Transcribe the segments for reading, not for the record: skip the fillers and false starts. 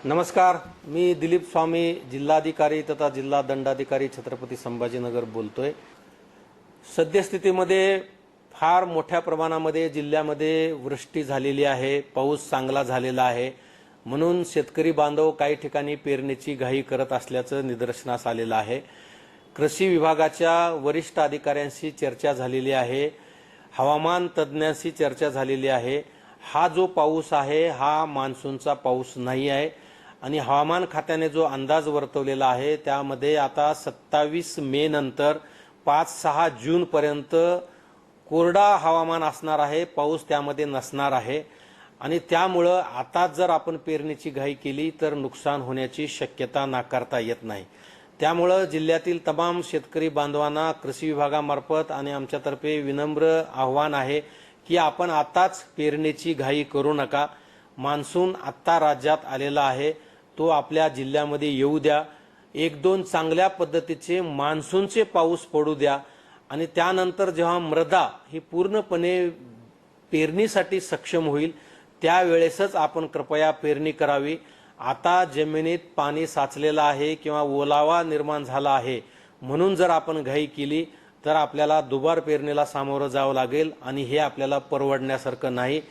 नमस्कार, मी दिलीप स्वामी, जिल्हाधिकारी तथा जिल्हा दंडाधिकारी छत्रपती संभाजीनगर बोलतोय। सद्यस्थितीमध्ये फार मोठ्या प्रमाणामध्ये जिल्ह्यामध्ये वृष्टी झालेली आहे, पाऊस चांगला झालेला आहे, म्हणून शेतकरी बांधव काही ठिकाणी पेरणीची घाई करत असल्याचं निदर्शनास आलेलं आहे। कृषी विभागाच्या वरिष्ठ अधिकाऱ्यांशी चर्चा झालेली आहे, हवामान तज्ज्ञांशी चर्चा झालेली आहे। हा जो पाऊस आहे हा मान्सूनचा पाऊस नाही आहे आणि हवामान खात्याने जो अंदाज वर्तवलेला आहे त्यामध्ये आता 27 मे नंतर 5-6 जून पर्यंत कोरडा हवामान असणार आहे, पाऊस त्यामध्ये नसणार आहे आणि त्यामुळे आता जर आपण पेरणीची घाई केली तर नुकसान होण्याची शक्यता नाकारता येत नाही। त्यामुळे जिल्ह्यातील तमाम शेतकरी बांधवांना कृषी विभागामार्फत आणि आमच्यातर्फे विनम्र आव्हान आहे की आपण आताच पेरणीची घाई करू नका। मान्सून आता राज्यात आलेला आहे, तो आपल्या जिल्ह्यामध्ये येऊ द्या, 1-2 चांगल्या पद्धतीचे मान्सूनचे पाऊस पडू द्या आणि त्यानंतर जेव्हा मृदा ही पूर्णपणे पेरणीसाठी सक्षम होईल त्यावेळेसच आपण कृपया पेरणी करावी। आता जमिनीत पाणी साचलेलं आहे किंवा ओलावा निर्माण झाला आहे म्हणून जर आपण घाई केली तर आपल्याला दुबार पेरणीला सामोरं जावं लागेल आणि हे आपल्याला परवडण्यासारखं नाही।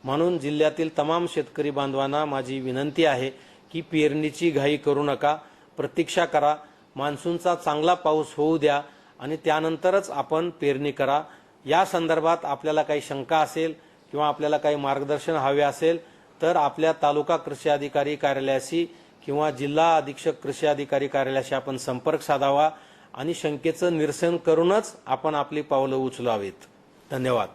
म्हणून जिल्ह्यातील तमाम शेतकरी बांधवांना माझी विनंती आहे की पेरणीची घाई करू नका, प्रतीक्षा करा, मान्सूनचा चांगला पाऊस होऊ द्या आणि त्यानंतरच आपण पेरणी करा। या संदर्भात आपल्याला काही शंका असेल किंवा आपल्याला काही मार्गदर्शन हवे असेल तर आपल्या तालुका कृषी अधिकारी कार्यालयाशी किंवा जिल्हा अधीक्षक कृषी अधिकारी कार्यालयाशी आपण संपर्क साधावा आणि शंकेचं निरसन करूनच आपण आपली पावलं उचलावीत। धन्यवाद।